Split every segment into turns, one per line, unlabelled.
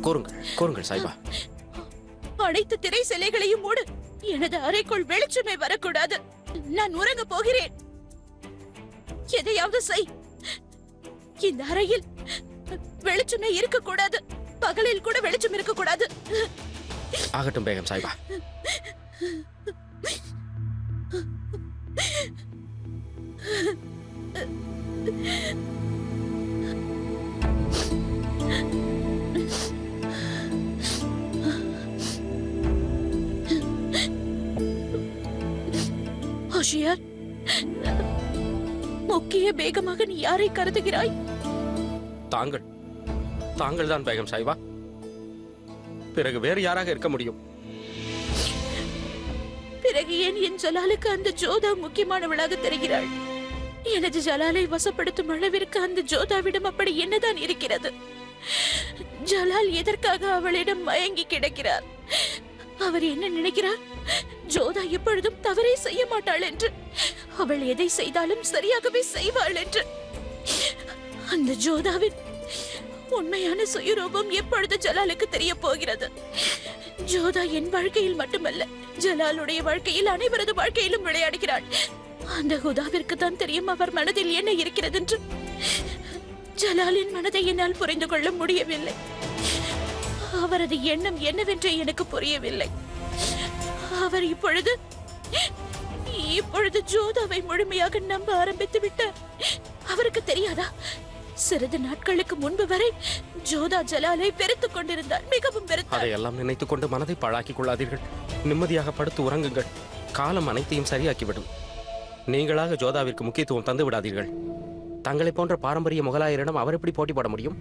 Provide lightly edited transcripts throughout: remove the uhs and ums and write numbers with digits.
கூறுங்கள் கூறுங்கள் சாய்பா.
அனைத்து திரை சிலைகளையும் மூடு. எனது அறைக்குள் வெளிச்சமே வரக்கூடாது. நான் உறங்க போகிறேன். எதையாவது செய். இந்த அறையில் வெளிச்சமே இருக்கக்கூடாது. பகலில் கூட வெளிச்சம் இருக்கக்கூடாது.
ஆகட்டும் பேகம் சாய்பா.
ஹோஷியார், முக்கிய பேகமாக நீ யாரை கருதுகிறாய்?
தாங்கள் தான் பேகம் சாய்பா. பிறகு வேறு யாராக இருக்க முடியும்?
பிறகு ஏன் என் ஜலாலுக்கு அந்த ஜோதா முக்கியமானவளாக தெரிகிறாள்? எனது ஜலாலை வசப்படுத்தும் அளவிற்கு அந்த ஜோதாவிடம் அப்படி என்னதான் இருக்கிறது? ஜலால் எதற்காக அவளிடம் மயங்கி கிடக்கிறார்? அவர் என்ன நினைக்கிறார்? ஜோதா எப்பொழுதும் தவறே செய்ய மாட்டாள் என்று, அவள் எதை செய்தாலும் சரியாகவே செய்வாள் என்று. அந்த ஜோதாவின் உண்மையான சுயரூபம் எப்பொழுது ஜலாலுக்கு தெரிய போகிறது? ஜோதா என் வாழ்க்கையில் மட்டுமல்ல, ஜலாலுடைய வாழ்க்கையில், அனைவரது வாழ்க்கையிலும் விளையாடுகிறாள். அந்த ஹுதாவிற்கு தான் தெரியும் அவர் மனதில் என்ன இருக்கிறது என்று. ஜலாலின் மனதை என்னால் புரிந்து கொள்ள முடியவில்லை. அவரது எண்ணம் என்னவென்று எனக்கு புரியவில்லை. அவர் இப்பொழுது ஜோதாவை முழுமையாக நம்ப ஆரம்பித்து விட்டார். அவருக்கு தெரியாதா? சிறிது நாட்களுக்கு முன்பு வரை ஜோதா ஜலாலை வெறுத்துக் கொண்டிருந்தார், மிகவும் வெறுத்தார்.
அதையெல்லாம் நினைத்துக் கொண்டு மனதை பாழாக்கிக் கொள்ளாதீர்கள். நிம்மதியாக படுத்து உறங்குங்கள். காலம் அனைத்தையும் சரியாக்கிவிடும். நீங்களாக ஜோதாவிற்கு முக்கியத்துவம் தந்து விடாதீர்கள். தங்களை போன்ற பாரம்பரிய முகலாயரிடம் அவர் எப்படி போட்டி போட முடியும்?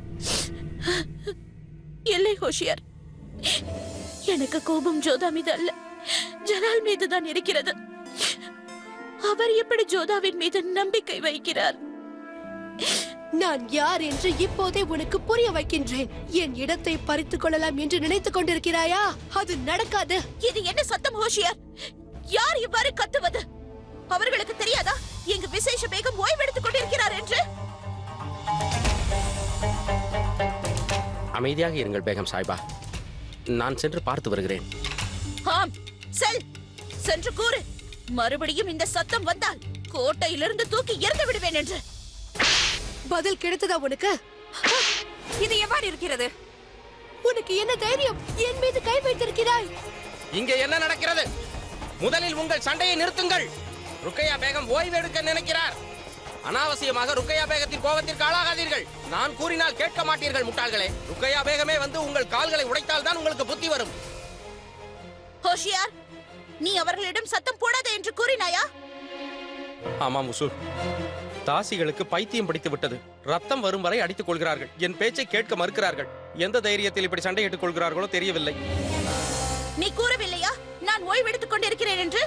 இல்லை ஹோஷியார், எனக்கு கோபம் ஜோதா மீது அல்ல, ஜலால் மீதுதான் இருக்கிறது. அவர் எப்படி ஜோதாவின் மீது நம்பிக்கை வைக்கிறார்?
நான் யார் என்று இப்போதே உனக்கு புரிய வைக்கின்றேன். என் இடத்தை பறித்துக் கொள்ளலாம் என்று நினைத்துக் கொண்டிருக்கிறாயா? அது நடக்காது.
இது என்ன சத்தம் ஹோஷியார்? யார் இவ்வாறு கத்துவது? அவர்களுக்கு தெரியாதா எங்கு விசேஷ பேகம் ஓய்வெடுத்துக் கொண்டிருக்கிறார் என்று?
அமைதியாக இருங்கள் பேகம் சாய்பா. நான் சென்று பார்த்து வருகிறேன்.
ஆம், செல். சென்று கூறு, மறுபடியும் இந்த சத்தம் வந்தால் கோட்டையிலிருந்து தூக்கி எறிந்து விடுவேன் என்று.
பதில் கிடைத்ததா உனக்கு?
இது எவ்வாறு இருக்கிறது?
உனக்கு என்ன தைரியம் என் மீது கை வைத்திருக்கிறாய்?
இங்கே என்ன நடக்கிறது? முதலில் உங்கள் சண்டையை நிறுத்துங்கள். ருக்கையா பேகம் ஓய்வெடுக்க நினைக்கிறார். அனாவசியமாக ருக்கையா பேகத்தின் கோபத்திற்கு ஆளாகாதீர்கள். நான் கூறினால் கேட்க மாட்டீர்கள் முட்டாள்களே. ருக்கையா பேகமே வந்து உங்கள் கால்களை உடைத்தால் தான் உங்களுக்கு புத்தி வரும்.
ஹோஷியார், நீ அவர்களிடம் சத்தம் போடாதே என்று கூறினாயா?
ஆமாம் உசூர். தாசிகளுக்கு பைத்தியம் பிடித்து விட்டது. ரத்தம் வரும் வரை அடித்துக் கொள்கிறார்கள். என் பேச்சை கேட்க மறுக்கிறார்கள். எந்த தைரியத்தில் இப்படி சண்டையிட்டுக் கொள்கிறார்களோ தெரியவில்லை.
நீ கூறவில்லையா நான் ஓய்வெடுத்துக் கொண்டிருக்கிறேன் என்று?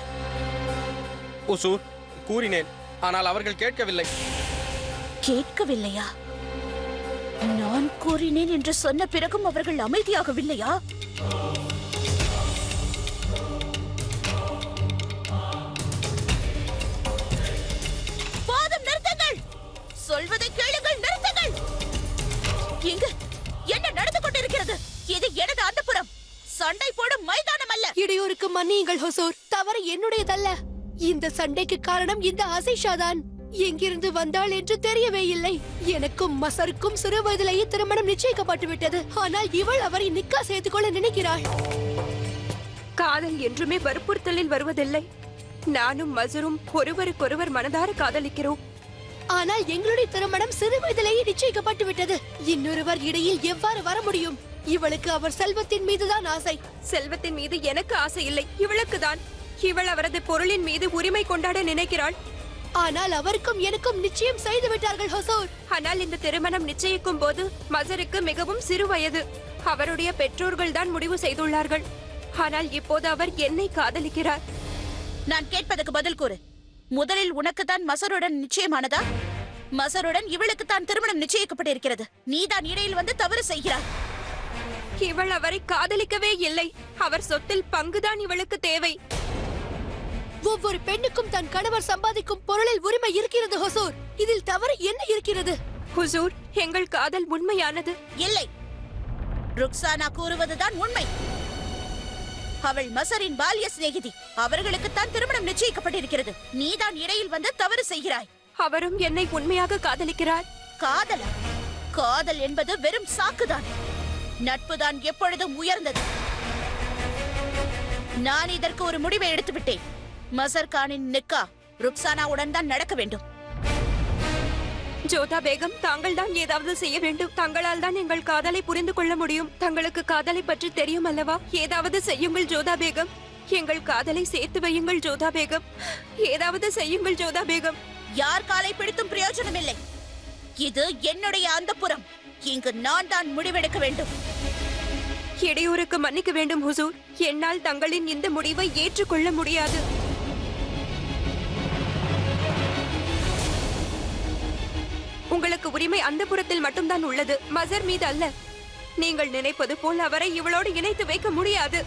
உசூர், கூறினேன். ஆனால் அவர்கள் கேட்கவில்லை.
கேட்கவில்லையா? நான் கூறினேன் என்று சொன்ன பிறகும் அவர்கள் அமைதியாகவில்லையா? போதும், நிறுத்துங்கள். சொல்வதை கேளுங்கள், நிறுத்துங்கள். இங்கு என்ன நடந்து கொண்டிருக்கிறது? இது எனது அந்தப்புறம், சண்டை போடும் மைதானம் அல்ல.
இடையூறுக்கு மன்னியுங்கள் ஹொசூர், தவறு என்னுடையதல்ல. இந்த சண்டைக்கு காரணம் இந்த ஆசிஷா தான். எங்கிருந்து வந்தாள் என்று தெரியவே இல்லை. எனக்கும் மசருக்கும் சிறு வயதிலேயே திருமணம் நிச்சயிக்கப்பட்டு விட்டது. ஆனால் இவள் அவரை நிக்கா செய்து கொள்ள நினைக்கிறாள்.
காதல் என்றுமே வற்புறுத்தலில் வருவதில்லை. நானும் மசரும் ஒருவருக்கொருவர் மனதார காதலிக்கிறோம்.
ஆனால் எங்களுடைய திருமணம் சிறு வயதிலேயே நிச்சயிக்கப்பட்டு விட்டது. இன்னொருவர் இடையில் எவ்வாறு வர முடியும்? இவளுக்கு அவர் செல்வத்தின் மீதுதான் ஆசை.
செல்வத்தின் மீது எனக்கு ஆசை இல்லை, இவளுக்கு தான். இவள் அவரது பொருளின் மீது உரிமை கொண்டாட நினைக்கிறாள்.
ஆனால் அவருக்கும் எனக்கும் நிச்சயம் செய்து விட்டார்கள் ஹொசூர்.
ஆனால் இந்த திருமணம் நிச்சயிக்கும் போது மசருக்கு மிகவும் சிறு வயது. அவருடைய பெற்றோர்கள் தான் முடிவு செய்துள்ளார்கள். ஆனால் இப்போது அவர் என்னை காதலிக்கிறார்.
நான் கேட்பதற்கு பதில் கூறு. முதலில் உனக்கு தான் மசருடன் நிச்சயமானதா? மசருடன் இவளுக்கு தான் திருமணம் நிச்சயிக்கப்பட்டிருக்கிறது. நீதான் இடையில் வந்து தவறு செய்கிறாய்.
இவள் அவரை காதலிக்கவே இல்லை. அவர் சொத்தில் பங்குதான் இவளுக்கு தேவை.
ஒவ்வொரு பெண்ணுக்கும் தன் கணவர் சம்பாதிக்கும் பொருளில் உரிமை இருக்கிறது ஹொசூர். இதில் தவறு என்ன இருக்கிறது?
ஹுசூர், எங்கள் காதல் உண்மையானது.
இல்லை,
ருக்சானா கூறுவதுதான் உண்மை. அவள் மசரின் பால்ய சிநேகிதி. அவர்களுக்குத்தான் திருமணம் நிச்சயிக்கப்பட்டிருக்கிறது. நீதான் இடையில் வந்து தவறு செய்கிறாய்.
அவரும் என்னை உண்மையாக காதலிக்கிறார்.
காதலா? காதல் என்பது வெறும் சாக்குதான். நட்புதான் எப்பொழுதும் உயர்ந்தது. நான் இதற்கு ஒரு முடிவை எடுத்து விட்டேன். மசர் கானின் நிக்கா ருக்சானாவுடன் தான் நடக்க வேண்டும்.
ஜோதா பேகம், தாங்கள் தான் ஏதாவது செய்ய வேண்டும். தங்களால் தான் எங்கள் காதலை புரிந்து கொள்ள முடியும். தங்களுக்கு காதலை பற்றி தெரியும் அல்லவா? ஏதாவது செய்யுங்கள் ஜோதா பேகம். எங்கள் காதலை சேர்த்து வையுங்கள் ஜோதா பேகம். ஏதாவது செய்யுங்கள் ஜோதா பேகம்.
யார் காலை பிடித்தும் பிரயோஜனமில்லை. இது என்னுடைய அந்தப்புறம். இங்கு நான் தான் முடிவெடுக்க வேண்டும்.
இடையூறுக்கு மன்னிக்க வேண்டும் ஹுசூர். என்னால் தங்களின் இந்த முடிவை ஏற்றுக்கொள்ள முடியாது. உங்களுக்கு உரிமை அந்த புறத்தில் மட்டும்தான் உள்ளது, மசர் மீது அல்ல. நீங்கள் நினைப்பது போல் அவரை இவளோடு இணைத்து வைக்க முடியாது.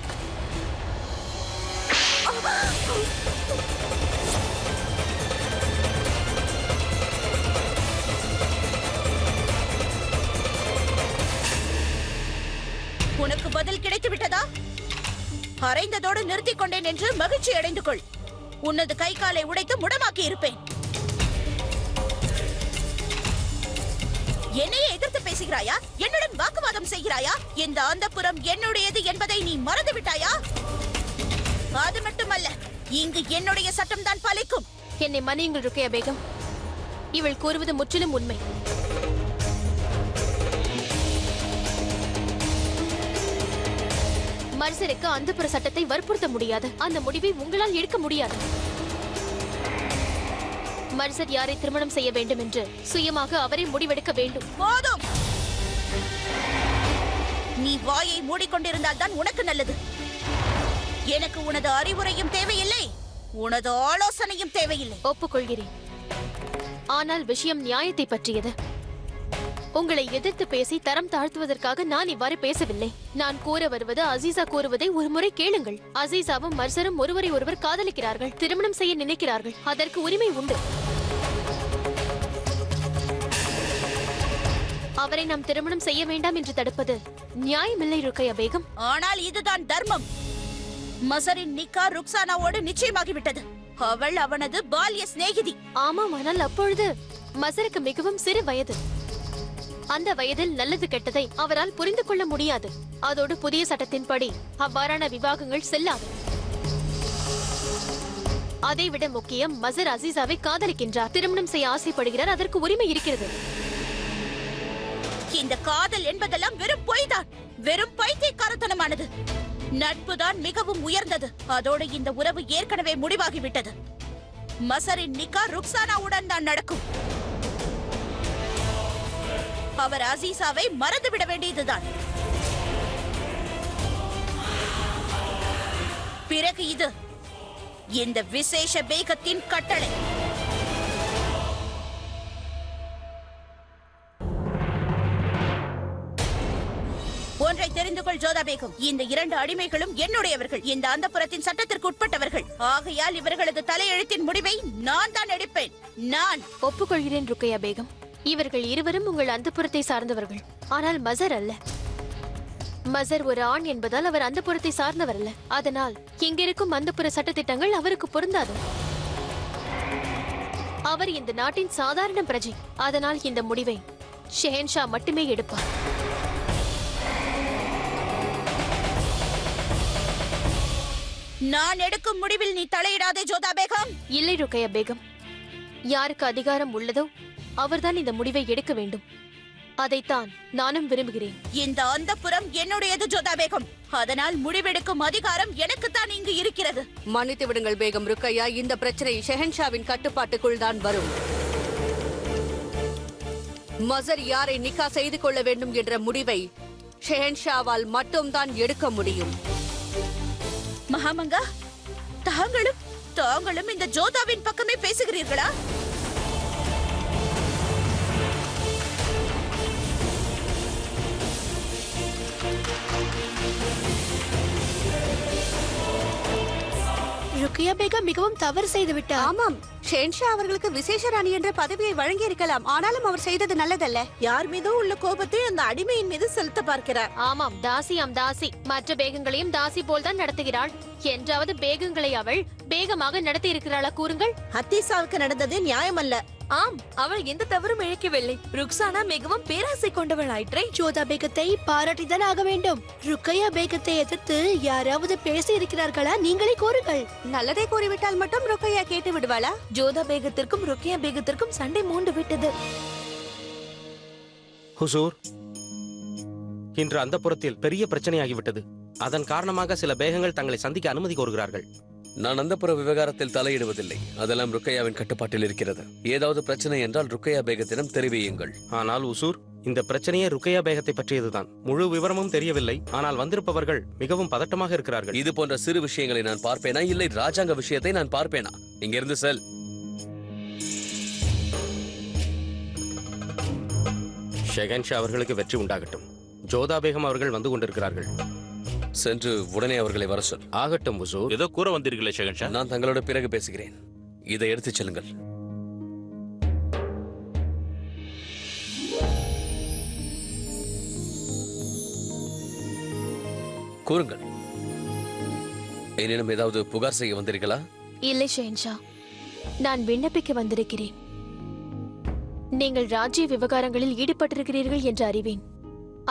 உனக்கு பதில் கிடைத்து விட்டதா? அரைந்ததோடு நிறுத்திக் கொண்டேன் என்று மகிழ்ச்சி அடைந்து கொள். உனது கை காலை உடைத்து முடமாக்கி இருப்பேன். என்னையே எதிர்த்து பேசுகிறாயா? என்னுடன் வாக்குவாதம் செய்கிறாயா? இந்த அந்தப்புறம் என்னுடையது என்பதை நீ மறந்து விட்டாயா? அது மட்டுமல்ல, இங்கு என்னுடைய சட்டம் தான் பலிக்கும்.
என்னை மன்னியுங்கள் ருக்கையா பேகம். இவள் கூறுவது முற்றிலும் உண்மை. மர்சருக்கு அந்தப்புற சட்டத்தை வற்புறுத்த முடியாது. அந்த முடிவை உங்களால் எடுக்க முடியாது. மர்சர் யாரை திருமணம் செய்ய வேண்டும் என்று சுயமாக அவரை முடிவெடுக்க வேண்டும்.
போதும். நீ வாயை மூடிக்கொண்டிருந்தால் தான் உனக்கு நல்லது. எனக்கு உனது அறிவுரையும் தேவையில்லை, உனது ஆலோசனையும் தேவையில்லை.
ஒப்புக்கொள்கிறேன். ஆனால் விஷயம் நியாயத்தை பற்றியது. உங்களை எதிர்த்து பேசி தரம் தாழ்த்துவதற்காக நான் இவ்வாறு பேசவில்லை. நான் கூற வருவது அசீசா கூறுவதை ஒரு முறை கேளுங்கள். அசீசாவும் மர்சரும் ஒருவரை ஒருவர் காதலிக்கிறார்கள், திருமணம் செய்ய நினைக்கிறார்கள். அதற்கு உரிமை உண்டு. அவரை நாம் திருமணம் செய்ய வேண்டாம் என்று தடுப்பது நியாயமில்லை ருக்கையா பேகம்.
ஆனால் இதுதான் தர்மம். மசரின் நிக்கா ருக்சானாவோடு நிச்சயமாகிவிட்டது. அவள் அவனது பால்ய சிநேகிதி.
ஆமாம், ஆனால் அப்பொழுது மசருக்கு மிகவும் சிறு வயது. அந்த வயதில் நல்லது கெட்டதை அவரால் புரிந்து கொள்ள முடியாது. அதோடு புதிய சட்டத்தின்படி அவ்வாறான விவாகங்கள் செல்லாது. அதைவிட முக்கியம், மசர் அசீசாவை காதலிக்கின்றார், திருமணம் செய்ய ஆசைப்படுகிறார். அதற்கு உரிமை இருக்கிறது.
இந்த காதல் என்பதெல்லாம் வெறும் பொய்தான், வெறும் பைத்தியக்காரத்தனமானது. நட்புதான் மிகவும் உயர்ந்தது. அதோடு இந்த உறவு ஏற்கனவே முடிவாகிவிட்டது. மசரின் நிக்கா ருக்சானாவுடன் தான் நடக்கும். அவர் அசீசாவை மறந்துவிட வேண்டியதுதான். பிறகு இது இந்த விசேஷ பேகத்தின் கட்டளை. ஒன்றை தெரிந்து கொள் ஜோதா பேகம், இந்த 2 அடிமைகளும் என்னுடையவர்கள். இந்த அந்தப்புறத்தின் சட்டத்திற்கு உட்பட்டவர்கள். ஆகையால் இவர்களது தலையெழுத்தின் முடிவை நான் தான் எடுப்பேன். நான்
ஒப்புக்கொள்கிறேன் ருக்கையா பேகம். இவர்கள் இருவரும் உங்கள் அந்தப்புறத்தை சார்ந்தவர்கள், ஆனால் மசர் அல்ல. மசர் ஒரு ஆண் என்பதால் அவர் அந்தப்புறத்தை சார்ந்தவர் அல்ல. அதனால் இங்கிருக்கும் அந்தப்புற சட்டத்திட்டங்கள் அவருக்கு பொருந்தாது. அவர் இந்த நாட்டின் சாதாரண பிரஜை. அதனால் இந்த முடிவை ஷெஹன்ஷா மட்டுமே எடுப்பார்.
நான் எடுக்கும் முடிவில் நீ தலையிடாதே ஜோதா பேகம்.
இல்லை ருக்கையா பேகம். யாருக்கு அதிகாரம் உள்ளதோ அவர்தான் இந்த முடிவை எடுக்க வேண்டும். அதைத்தான் நானும் விரும்புகிறேன்.
இந்த அந்தப்புறம் என்னுடையது ஜோதா பேகம். அதனால் முடிவெடுக்கும் அதிகாரம் எனக்குத்தான் இங்கு இருக்கிறது.
மன்னித்து விடுங்கள் பேகம் ருக்கையா. இந்த பிரச்சனை ஷெஹன்ஷாவின் கட்டுப்பாட்டுக்குள் தான் வரும். மசர் யாரை நிக்கா செய்து கொள்ள வேண்டும் என்ற முடிவை ஷெஹன்ஷாவால் மட்டும்தான் எடுக்க முடியும்.
மகாமங்கா, தாங்களும் இந்த ஜோதாவின் பக்கமே பேசுகிறீர்களா?
ருக்கையா பேகம் மிகவும் தவறு செய்து விட்டார்.
ஆமாம், ஷென்ஷா அவர்களுக்கு விசேஷ ராணி என்ற பதவியை வழங்கி இருக்கலாம். ஆனாலும் அவர் செய்தது நல்லதல்ல.
யார் மீதோ உள்ள கோபத்தை அந்த அடிமையின் மீது செலுத்த பார்க்கிறார்.
ஆமாம், தாசி. மற்ற பேகங்களையும் தாசி போல் தான் நடத்துகிறாள். என்றாவது பேகங்களை அவள் பேகமாக நடத்தி இருக்கிறாளா கூறுங்கள்.
ஹத்தீசாவுக்கு நடந்தது நியாயமல்ல.
ஆம், அவள் எந்த தவறும் இழைக்கவில்லை. ருக்சானா மிகவும் பேராசை கொண்டவள் ஆயிற்றே.
ஜோதா பேகத்தை பாராட்டிதான் ஆக வேண்டும். ருக்கையா பேகத்தை எதிர்த்து யாராவது பேசி இருக்கிறார்களா? நீங்களே கூறுங்கள்.
நல்லதை கூறிவிட்டால் மட்டும் ருக்கையா கேட்டு விடுவாளா?
ஜோதா பேகத்திற்கும் ருக்கியா பேகத்திற்கும் சண்டை மூண்டு விட்டது.
ஹுசூர், இன்று அந்த புறத்தில் பெரிய பிரச்சனையாகிவிட்டது. அதன் காரணமாக சில பேகங்கள் தங்களை சந்திக்க அனுமதி கோருகிறார்கள்.
நான் அந்தப்புற விவகாரத்தில் தலையிடுவதில்லை. அதெல்லாம் ருக்கையாவின் கட்டுப்பாட்டில் இருக்கிறது. ஏதாவது பிரச்சனை என்றால் ருக்கையா பேகத்திடம் தெரிவியுங்கள்.
ஆனால் உசூர், இந்த பிரச்சனையே ருக்கையா பேகத்தை பற்றியதுதான். முழு விவரமும் தெரியவில்லை. ஆனால் வந்திருப்பவர்கள் மிகவும் பதட்டமாக இருக்கிறார்கள்.
இது போன்ற சிறு விஷயங்களை நான் பார்ப்பேனா, இல்லை ராஜாங்க விஷயத்தை நான் பார்ப்பேனா? இங்கிருந்து செல்.
ஷெகன்ஷா அவர்களுக்கு வெற்றி உண்டாகட்டும். ஜோதா பேகம் அவர்கள் வந்து கொண்டிருக்கிறார்கள்.
சென்று உடனே அவர்களை வர சொல்.
ஆகட்டும் உசூர்.
ஏதோ கூற வந்தீர்களே ஷெகன்ஷா.
நான் தங்களோட பிறகு பேசுகிறேன். இதை எடுத்துச் செல்லுங்கள். கூறுங்கள், என்னிடம் ஏதாவது புகார் செய்ய வந்தீர்களா?
இல்லை ஷென்ஷா, நான் விண்ணப்பிக்க வந்திருக்கிறேன். நீங்கள் ராஜ்ய விவகாரங்களில் ஈடுபட்டிருக்கிறீர்கள் என்று அறிவேன்.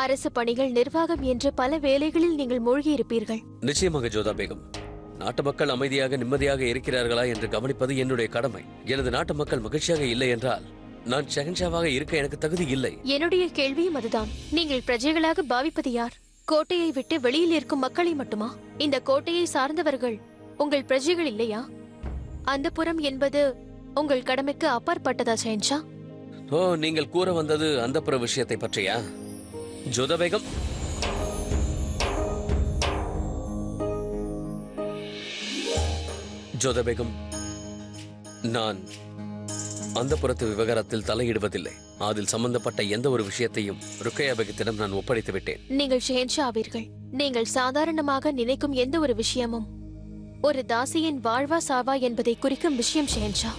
அரசு பணிகள், நிர்வாகம் என்று பல வேலைகளில் நீங்கள் மூழ்கி இருப்பீர்கள்.
நிச்சயமாக ஜோதா பேகம். நாட்டு மக்கள் அமைதியாக நிம்மதியாக இருக்கிறார்களா என்று கவனிப்பது என்னுடைய கடமை. எனது நாட்டு மக்கள் மகிழ்ச்சியாக இல்லை என்றால் நான் ஷெகன்ஷாவாக இருக்க எனக்கு தகுதி இல்லை.
என்னுடைய கேள்வியும் அதுதான். நீங்கள் பிரஜைகளாக பாவிப்பது யார்? கோட்டையை விட்டு வெளியில் இருக்கும் மக்களை மட்டுமா? இந்த கோட்டையை சார்ந்தவர்கள் உங்கள் பிரஜைகள் இல்லையா? அந்த புறம் என்பது உங்கள் கடமைக்கு அப்பாற்பட்டதா ஷென்ஷா?
ஓ, நீங்கள் கூற வந்தது அந்தப்புற விஷயத்தை பற்றியா? ஜோதா பேகம், ஜோதா பேகம், நான் அந்தப்புறத்து விவகாரத்தில் தலையிடுவதில்லை. அதில் சம்பந்தப்பட்ட எந்த ஒரு விஷயத்தையும் ருக்கையா பேகத்திடம் நான் ஒப்படைத்து விட்டேன்.
நீங்கள் ஷென்ஷா ஆவீர்கள். நீங்கள் சாதாரணமாக நினைக்கும் எந்த ஒரு விஷயமும் ஒரு தாசியின் வாழ்வா சாவா என்பதை குறிக்கும் விஷயம் ஷென்ஷா.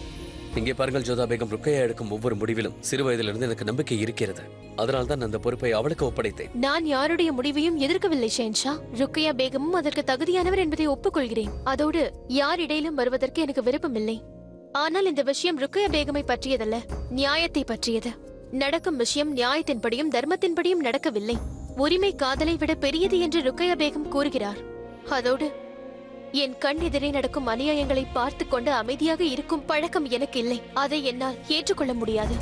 இங்கே பாருங்கள் ஜோதா பேகம், ருக்கையா எடுக்கும் ஒவ்வொரு முடிவிலும் சிறு வயதிலிருந்து எனக்கு நம்பிக்கை இருக்கிறது. அதனால் தான் அந்த பொறுப்பை அவளுக்கு ஒப்படைத்தேன்.
நான் யாருடைய முடிவையும் எதிர்க்கவில்லை ஷென்ஷா. ருக்கையா பேகமும் அதற்கு தகுதியானவர் என்பதை ஒப்புக்கொள்கிறேன். அதோடு யார் இடையிலும் வருவதற்கு எனக்கு விருப்பமில்லை. ஆனால் இந்த விஷயம் ருக்கையா பேகமை பற்றியதல்ல, நியாயத்தை பற்றியது. நடக்கும் விஷயம் நியாயத்தின்படியும் தர்மத்தின்படியும் நடக்கவில்லை. உரிமை காதலை விட பெரியது என்று ருக்கையா பேகம் கூறுகிறார். அதோடு என் கண் எதிரே நடக்கும் அநியாயங்களை பார்த்து கொண்டு அமைதியாக இருக்கும் பழக்கம் எனக்கு இல்லை. அதை என்னால் ஏற்றுக்கொள்ள முடியாது.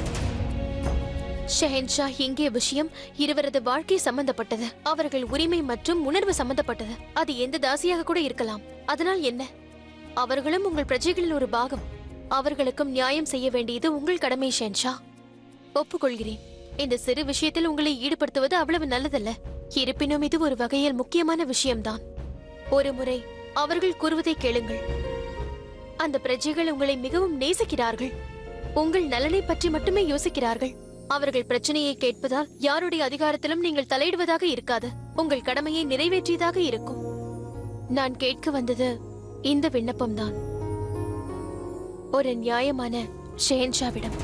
ஷெஹன்ஷா, இங்கே விஷயம் இருவரது வாழ்க்கை சம்பந்தப்பட்டது. அவர்கள் உரிமை மற்றும் உணர்வு சம்பந்தப்பட்டது. அது எந்த தாசியாக கூட இருக்கலாம். அதனால் என்ன? அவர்களும் உங்கள் பிரஜைகளில் ஒரு பாகம். அவர்களுக்கும் நியாயம் செய்ய வேண்டியது உங்கள் கடமை ஷென்ஷா. ஒப்புக்கொள்கிறேன். இந்த சிறு விஷயத்தில் உங்களை ஈடுபடுத்துவது அவ்வளவு நல்லதல்ல. இருப்பினும் இது ஒரு வகையில் முக்கியமான விஷயம்தான். ஒரு முறை அவர்கள் கூறுவதை கேளுங்கள். அந்த பிரஜைகள் உங்களை மிகவும் நேசிக்கிறார்கள். உங்கள் நலனை பற்றி மட்டுமே யோசிக்கிறார்கள். அவர்கள் பிரச்சனையை கேட்பதால் யாருடைய அதிகாரத்திலும் நீங்கள் தலையிடுவதாக இருக்காது. உங்கள் கடமையை நிறைவேற்றியதாக இருக்கும். நான் கேட்க வந்தது இந்த விண்ணப்பம்தான். ஒரு நியாயமான ஷெஹன்ஷாவிடம்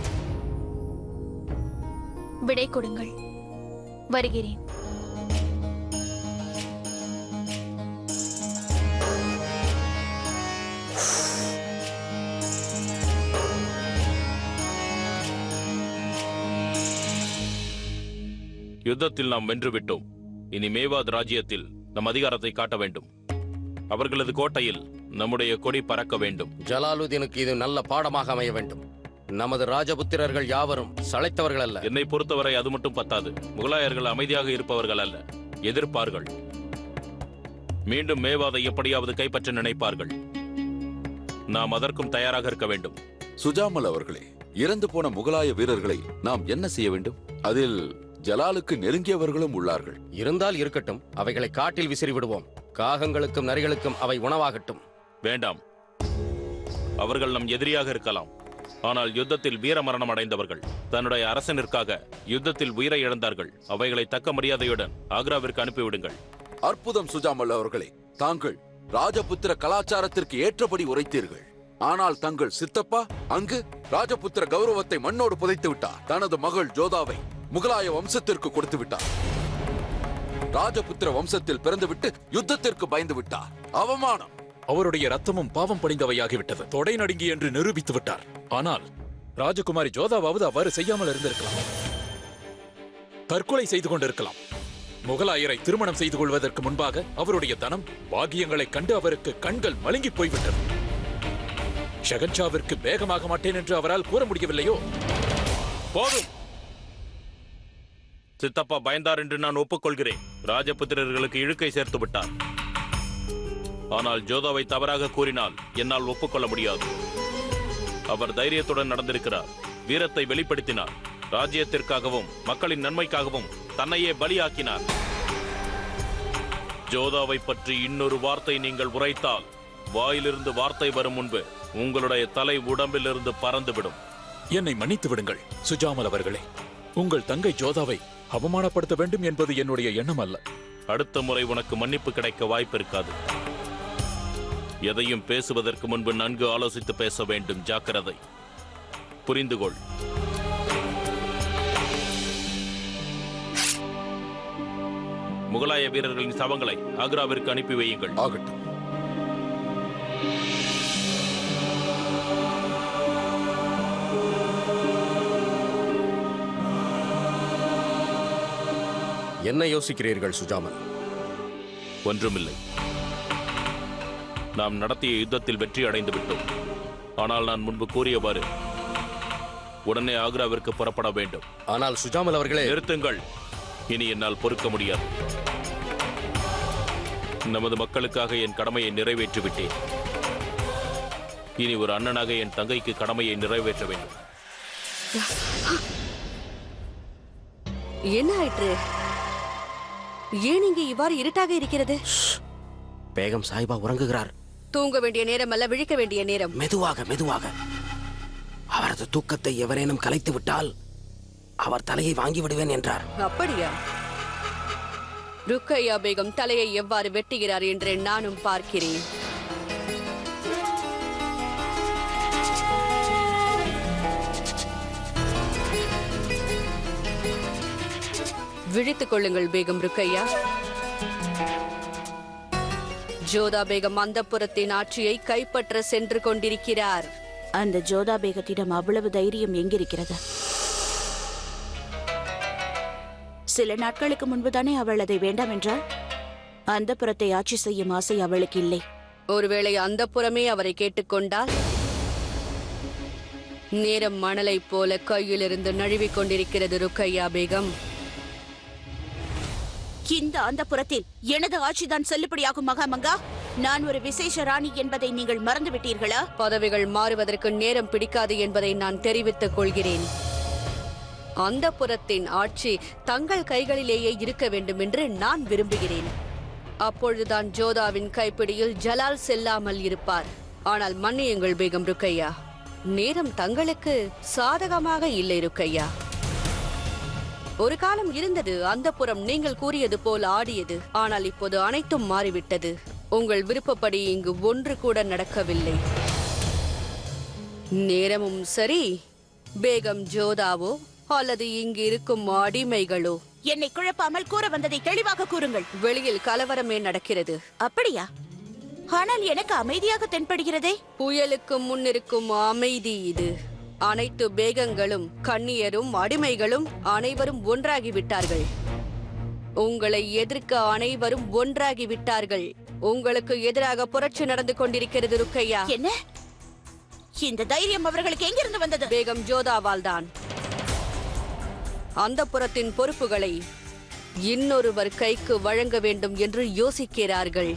விடை கொடுங்கள். வருகிறேன்.
யுத்தத்தில் நாம் வென்றுவிட்டோம். இனி மேவாத் ராஜ்யத்தில் நம் அதிகாரத்தை காட்ட வேண்டும். அவர்களது கோட்டையில் நம்முடைய கொடி பறக்க வேண்டும்.
ஜலாலுதீனுக்கு இது நல்ல பாடமாக அமைய வேண்டும். நமது ராஜபுத்திரர்கள் யாவரும் சளைத்தவர்கள் அல்ல.
என்னை பொறுத்தவரை அது மட்டும் பத்தாது. முகலாயர்கள் அமைதியாக இருப்பவர்கள் அல்ல, எதிர்ப்பார்கள். மீண்டும் மேவாதை எப்படியாவது கைப்பற்ற நினைப்பார்கள். நாம் அதற்கும் தயாராக இருக்க வேண்டும்.
சுஜாமல் அவர்களே, இறந்து போன முகலாய வீரர்களை நாம் என்ன செய்ய வேண்டும்? அதில் ஜலாலுக்கு நெருங்கியவர்களும் உள்ளார்கள்.
இருந்தால் இருக்கட்டும், அவைகளை காட்டில் விசிறி விடுவோம். காகங்களுக்கும் நரிகளுக்கும் அவை உணவாகட்டும்.
வேண்டாம். அவர்கள் நம் எதிரியாக இருக்கலாம், ஆனால் யுத்தத்தில் வீர மரணம் அடைந்தவர்கள். தன்னுடைய அரசனிற்காக யுத்தத்தில் உயிரை இழந்தார்கள். அவைகளை தக்க மரியாதையுடன் ஆக்ராவிற்கு அனுப்பிவிடுங்கள்.
அற்புதம் சுஜாமல் அவர்களே, தாங்கள் ராஜபுத்திர கலாச்சாரத்திற்கு ஏற்றபடி உரைத்தீர்கள். ஆனால் தங்கள் சித்தப்பா அங்கு ராஜபுத்திர கௌரவத்தை மண்ணோடு புதைத்து விட்டார். தனது மகள் ஜோதாவை முகலாய வம்சத்திற்கு கொடுத்து விட்டார். ராஜபுத்திர வம்சத்தில் பிறந்துவிட்டு யுத்தத்திற்கு பயந்து விட்டார். அவமானம்.
அவருடைய ரத்தமும் பாவம் படிந்தவையாகிவிட்டது. தொடை நடுங்கி என்று நிரூபித்து விட்டார். ஆனால் ராஜகுமாரி ஜோதாவாவது அவ்வாறு செய்யாமல் இருந்திருக்கலாம். தற்கொலை செய்து கொண்டிருக்கலாம். முகலாயரை திருமணம் செய்து கொள்வதற்கு முன்பாக அவருடைய தனம் பாக்கியங்களை கண்டு அவருக்கு கண்கள் மலங்கி போய்விட்டது. ஷெகன்ஷாவிற்கு வேகமாக மாட்டேன் என்று அவரால் கூற முடியவில்லையோ?
போதும். சித்தப்பா பயந்தார் என்று நான் ஒப்புக்கொள்கிறேன். ராஜபுத்திரர்களுக்கு இழுக்கை சேர்த்து விட்டார். ஆனால் ஜோதாவை தவறாக கூறினால் என்னால் ஒப்புக்கொள்ள முடியாது. அவர் தைரியத்துடன் நடந்திருக்கிறார். வீரத்தை வெளிப்படுத்தினார். ராஜ்யத்திற்காகவும் மக்களின் நன்மைக்காகவும் தன்னையே பலியாக்கினார். ஜோதாவை பற்றி இன்னொரு வார்த்தை நீங்கள் உரைத்தால் வாயிலிருந்து வார்த்தை வரும் முன்பு உங்களுடைய தலை உடம்பிலிருந்து பறந்துவிடும்.
என்னை மன்னித்து விடுங்கள் சுஜாமல் அவர்களே. உங்கள் தங்கை ஜோதாவை அவமானப்படுத்த வேண்டும் என்பது என்னுடைய எண்ணம் அல்ல.
அடுத்த முறை உனக்கு மன்னிப்பு கிடைக்க வாய்ப்பு இருக்காது. எதையும் பேசுவதற்கு முன்பு நன்கு ஆலோசித்து பேச வேண்டும். ஜாக்கிரதை. புரிந்துகொள். முகலாய வீரர்களின் சவங்களை ஆக்ராவிற்கு அனுப்பி வையுங்கள்.
ஆகட்டும்.
என்ன யோசிக்கிறீர்கள் சுஜாமல்?
ஒன்றுமில்லை. நாம் நடத்திய யுத்தத்தில் வெற்றி அடைந்து விட்டோம். ஆனால் நான் முன்பு கூறியவாறு உடனே ஆக்ராவிற்கு புறப்பட வேண்டும்.
ஆனால் சுஜாமல் அவர்களே,
நிறுத்துங்கள். இனி என்னால் பொறுக்க முடியாது. நமது மக்களுக்காக என் கடமையை நிறைவேற்றி விட்டேன். இனி ஒரு அண்ணனாக என் தங்கைக்கு கடமையை நிறைவேற்ற வேண்டும்.
என்ன ஆயிற்று? ஏன் இங்கு இவ்வாறு இருட்டாக இருக்கிறது?
பேகம் சாஹிபா உறங்குகிறார்.
தூங்க வேண்டிய நேரம் அல்ல, விழிக்க வேண்டிய நேரம்.
மெதுவாக மெதுவாக. அவரது தூக்கத்தை எவரேனும் கலைத்து விட்டால் அவர் தலையை வாங்கி விடுவேன் என்றார்.
அப்படியா? ருக்கையா பேகம் தலையை எவ்வாறு வெட்டுகிறார் என்று நானும் பார்க்கிறேன். விழித்துக் கொள்ளுங்கள் பேகம் ருக்கையா. ஜோதா பேகம் அந்தப்புரத்தின் ஆட்சியை கைப்பற்ற சென்று கொண்டிருக்கிறார்.
அந்த ஜோதா பேகத்திடம் அவ்வளவு தைரியம் எங்கிருக்கிறது? சில நாட்களுக்கு முன்புதானே அவள் அதை வேண்டாம் என்றாள். அந்தப்புரத்தை ஆட்சி செய்யும் ஆசை அவளுக்கு இல்லை.
ஒருவேளை அந்தப்புறமே அவரை கேட்டுக்கொண்டால்? நேரம் மணலை போல கையிலிருந்து நழுவிக் கொண்டிருக்கிறது ருக்கையா பேகம்.
இந்த அந்தப்புரத்தில் எனது ஆட்சிதான் செல்லுபடியாகும் மகாமங்கா. நான் ஒரு விசேஷ ராணி என்பதை நீங்கள் மறந்து விட்டீர்களா?
பதவிகள் மாறுவதற்கு நேரம் பிடிக்காது என்பதை நான் தெரிவித்துக் கொள்கிறேன். அந்தப்புரத்தின் ஆட்சி தங்கள் கைகளிலேயே இருக்க வேண்டும் என்று நான் விரும்புகிறேன். அப்பொழுதுதான் ஜோதாவின் கைப்பிடியில் ஜலால் செல்லாமல் இருப்பார். ஆனால் மன்னியுங்கள் பேகம் ருக்கையா, நேரம் தங்களுக்கு சாதகமாக இல்லை ருக்கையா. ஒரு காலம் இருந்தது, அந்தப்புறம் நீங்கள் கூறியது போல் ஆடியது. ஆனால் இப்போது அனைத்தும் மாறிவிட்டது. உங்கள் விருப்பப்படி இங்கு ஒன்று கூட நடக்கவில்லை. நேரமும் சரி, பேகம் ஜோதாவோ அல்லது இங்கு இருக்கும் அடிமைகளோ.
என்னை குழப்பாமல் கூற வந்ததை தெளிவாக கூறுங்கள்.
வெளியில் கலவரமே நடக்கிறது.
அப்படியா? ஆனால் எனக்கு அமைதியாக தென்படுகிறதே.
புயலுக்கு முன்னிருக்கும் அமைதி இது. அனைத்து பேகங்களும் கன்னியரும் அடிமைகளும் அனைவரும் ஒன்றாகிவிட்டார்கள். உங்களை எதிர்க்க அனைவரும் ஒன்றாகிவிட்டார்கள். உங்களுக்கு எதிராக புரட்சி நடந்து கொண்டிருக்கிறது ருக்கையா.
என்ன? இந்த தைரியம் அவர்களுக்கு எங்கிருந்து வந்தது?
பேகம் ஜோதாவால் தான். அந்தப்புரத்தின் பொறுப்புகளை இன்னொருவர் கைக்கு வழங்க வேண்டும் என்று யோசிக்கிறார்கள்.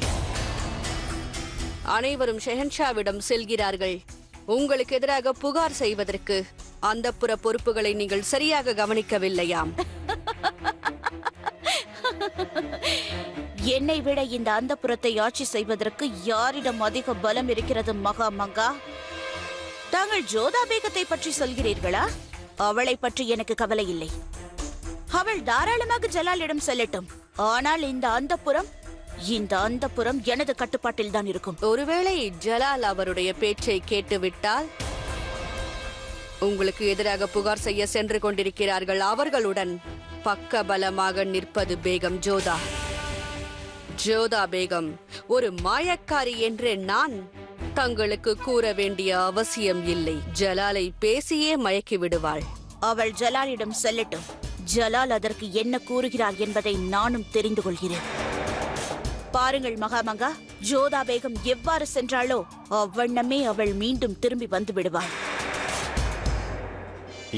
அனைவரும் ஷெஹன்ஷாவிடம் செல்கிறார்கள் உங்களுக்கு எதிராக புகார் செய்வதற்கு. அந்தப்புற பொறுப்புகளை நீங்கள் சரியாக கவனிக்கவில்லையாம்.
என்னை விட இந்த அந்தப்புரத்தை ஆட்சி செய்வதற்கு யாரிடம் அதிக பலம் இருக்கிறது மகாமங்கா? தாங்கள் ஜோதா பேகத்தை பற்றி சொல்கிறீர்களா? அவளை பற்றி எனக்கு கவலை இல்லை. அவள் தாராளமாக ஜலாலிடம் செல்லட்டும். ஆனால் இந்த அந்தப்புரம் இந்த அந்தப்புறம் எனது கட்டுப்பாட்டில் தான் இருக்கும்.
ஒருவேளை ஜலால் அவருடைய பேச்சை கேட்டுவிட்டால் உங்களுக்கு எதிராக புகார் செய்ய சென்று கொண்டிருக்கிறார்கள். அவர்களுடன் பக்கபலமாக நிற்பது பேகம் ஜோதா. ஜோதா பேகம் ஒரு மாயக்காரி என்று நான் தங்களுக்கு கூற வேண்டிய அவசியம் இல்லை. ஜலாலை பேசியே மயக்கி விடுவாள்.
அவள் ஜலாலிடம் செல்லட்டும். ஜலால் அதற்கு என்ன கூறுகிறார் என்பதை நானும் தெரிந்து கொள்கிறேன். பாருங்கள் மகாமங்கா, ஜோதா பேகம் எவ்வாறு சென்றாளோ அவ்வண்ணமே அவள் மீண்டும் திரும்பி வந்து விடுவாள்.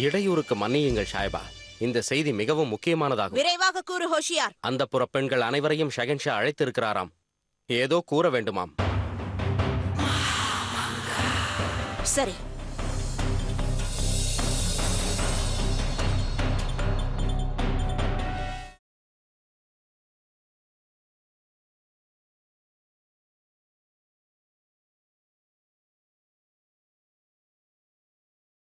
இடையூறுக்கு மன்னியுங்கள் ஷாய்பா. இந்த செய்தி மிகவும் முக்கியமானதாகும்.
விரைவாக கூறு ஹோஷியார்.
அந்த புற பெண்கள் அனைவரையும் ஷெகன்ஷா அழைத்திருக்கிறாராம். ஏதோ கூற வேண்டுமாம்.
சரி,